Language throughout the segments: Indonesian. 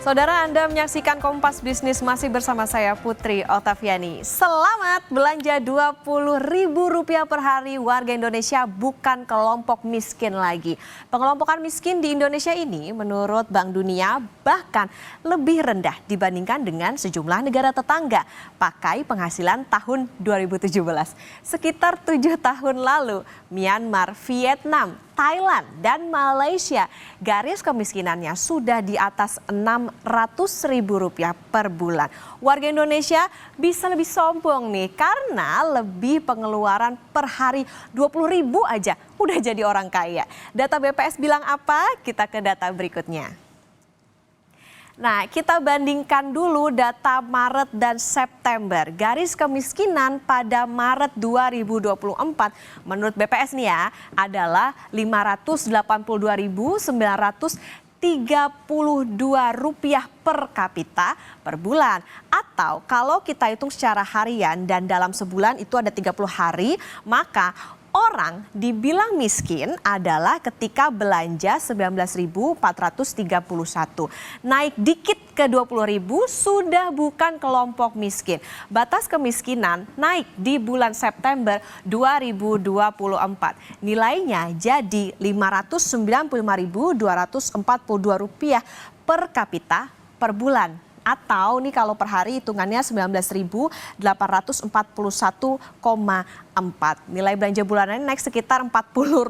Saudara, Anda menyaksikan Kompas Bisnis masih bersama saya Putri Otaviani. Selamat belanja Rp20.000 per hari. Warga Indonesia bukan kelompok miskin lagi. Pengelompokan miskin di Indonesia ini menurut Bank Dunia bahkan lebih rendah dibandingkan dengan sejumlah negara tetangga. Pakai penghasilan tahun 2017. Sekitar 7 tahun lalu, Myanmar, Vietnam, Thailand, dan Malaysia garis kemiskinannya sudah di atas Rp600.000 per bulan. Warga Indonesia bisa lebih sombong nih karena lebih pengeluaran per hari 20.000 aja udah jadi orang kaya. Data BPS bilang apa? Kita ke data berikutnya. Nah, kita bandingkan dulu data Maret dan September. Garis kemiskinan pada Maret 2024 menurut BPS nih ya adalah Rp582.932 per kapita per bulan. Atau kalau kita hitung secara harian dan dalam sebulan itu ada 30 hari, maka orang dibilang miskin adalah ketika belanja 19.431. Naik dikit ke 20.000 sudah bukan kelompok miskin. Batas kemiskinan naik di bulan September 2024. Nilainya jadi Rp595.242 per kapita per bulan. Atau nih kalau per hari hitungannya 19.841,4. Nilai belanja bulanannya naik sekitar Rp40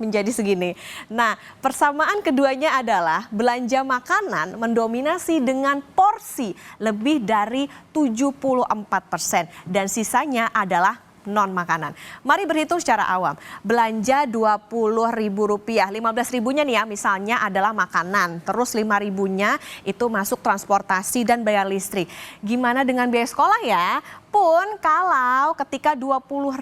menjadi segini. Nah, persamaan keduanya adalah belanja makanan mendominasi dengan porsi lebih dari 74% dan sisanya adalah non-makanan. Mari berhitung secara awam. Belanja Rp20.000, 15.000-nya nih ya misalnya adalah makanan. Terus 5.000-nya itu masuk transportasi dan bayar listrik. Gimana dengan biaya sekolah ya? Pun kalau ketika 20.000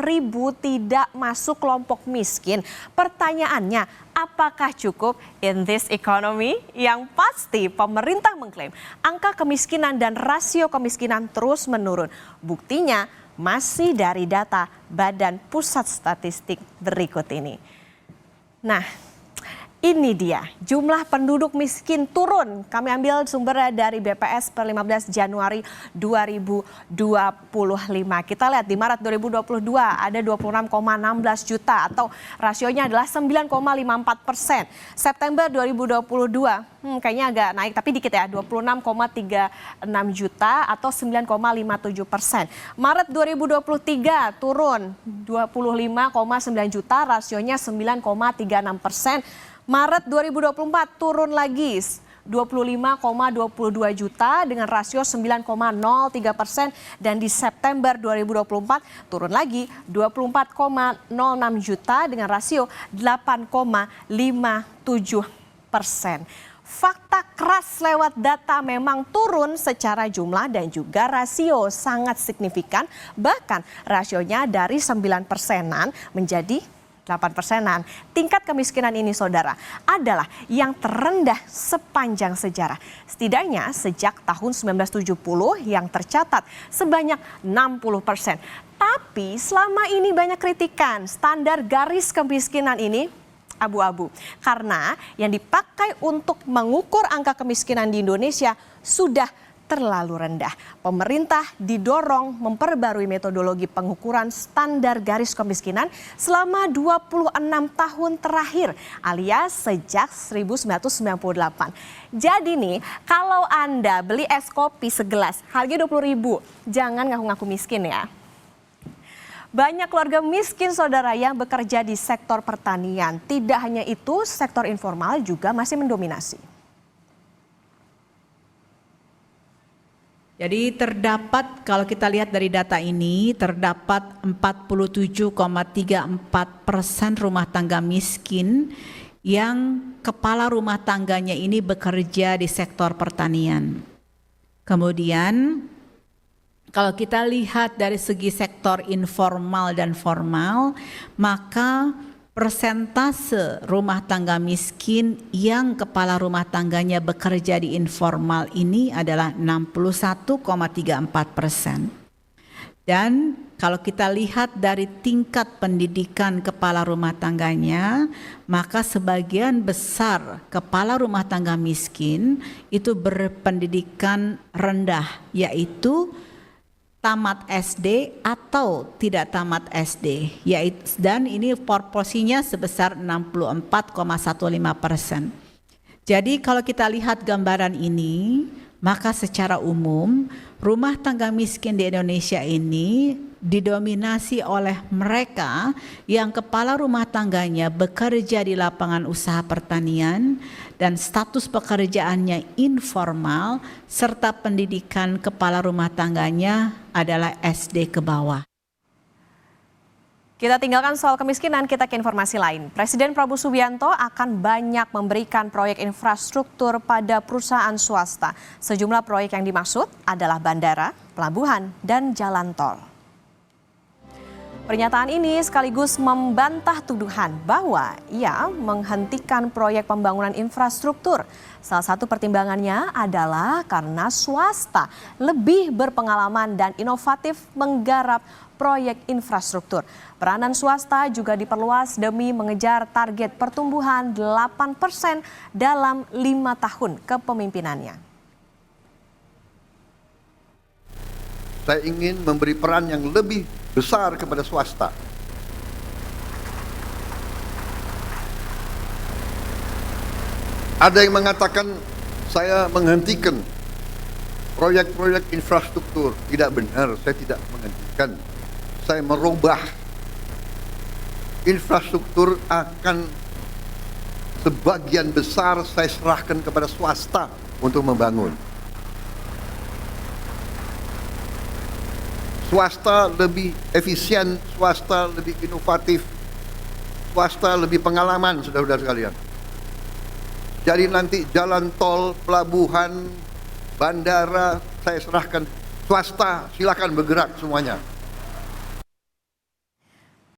tidak masuk kelompok miskin, pertanyaannya apakah cukup in this economy? Yang pasti pemerintah mengklaim angka kemiskinan dan rasio kemiskinan terus menurun. Buktinya masih dari data Badan Pusat Statistik berikut ini. Nah, ini dia jumlah penduduk miskin turun. Kami ambil sumber dari BPS per 15 Januari 2025. Kita lihat di Maret 2022 ada 26,16 juta atau rasionya adalah 9,54%. September 2022 kayaknya agak naik tapi dikit ya, 26,36 juta atau 9,57%. Maret 2023 turun 25,9 juta, rasionya 9,36%. Maret 2024 turun lagi 25,22 juta dengan rasio 9,03% dan di September 2024 turun lagi 24,06 juta dengan rasio 8,57%. Fakta keras lewat data memang turun secara jumlah dan juga rasio sangat signifikan, bahkan rasionya dari 9%-an menjadi 8%-an. Tingkat kemiskinan ini saudara adalah yang terendah sepanjang sejarah. Setidaknya sejak tahun 1970 yang tercatat sebanyak 60%. Tapi selama ini banyak kritikan standar garis kemiskinan ini abu-abu. Karena yang dipakai untuk mengukur angka kemiskinan di Indonesia sudah terlalu rendah. Pemerintah didorong memperbarui metodologi pengukuran standar garis kemiskinan selama 26 tahun terakhir alias sejak 1998. Jadi nih, kalau Anda beli es kopi segelas harganya 20.000, jangan ngaku-ngaku miskin ya. Banyak keluarga miskin saudara yang bekerja di sektor pertanian. Tidak hanya itu, sektor informal juga masih mendominasi. Jadi terdapat, kalau kita lihat dari data ini, terdapat 47,34% rumah tangga miskin yang kepala rumah tangganya ini bekerja di sektor pertanian. Kemudian kalau kita lihat dari segi sektor informal dan formal, maka persentase rumah tangga miskin yang kepala rumah tangganya bekerja di informal ini adalah 61,34%. Dan kalau kita lihat dari tingkat pendidikan kepala rumah tangganya, maka sebagian besar kepala rumah tangga miskin itu berpendidikan rendah, yaitu tamat SD atau tidak tamat SD, dan ini proporsinya sebesar 64,15%. Jadi kalau kita lihat gambaran ini, maka secara umum rumah tangga miskin di Indonesia ini didominasi oleh mereka yang kepala rumah tangganya bekerja di lapangan usaha pertanian dan status pekerjaannya informal, serta pendidikan kepala rumah tangganya adalah SD ke bawah. Kita tinggalkan soal kemiskinan, kita ke informasi lain. Presiden Prabowo Subianto akan banyak memberikan proyek infrastruktur pada perusahaan swasta. Sejumlah proyek yang dimaksud adalah bandara, pelabuhan, dan jalan tol. Pernyataan ini sekaligus membantah tuduhan bahwa ia menghentikan proyek pembangunan infrastruktur. Salah satu pertimbangannya adalah karena swasta lebih berpengalaman dan inovatif menggarap proyek infrastruktur. Peranan swasta juga diperluas demi mengejar target pertumbuhan 8% dalam 5 tahun kepemimpinannya. Saya ingin memberi peran yang lebih besar kepada swasta. Ada yang mengatakan saya menghentikan proyek-proyek infrastruktur. Tidak benar, saya tidak menghentikan. Saya merubah. Infrastruktur akan sebagian besar saya serahkan kepada swasta untuk membangun. Swasta lebih efisien, swasta lebih inovatif, swasta lebih pengalaman, saudara-saudara sekalian. Jadi nanti jalan tol, pelabuhan, bandara, saya serahkan swasta, silakan bergerak semuanya.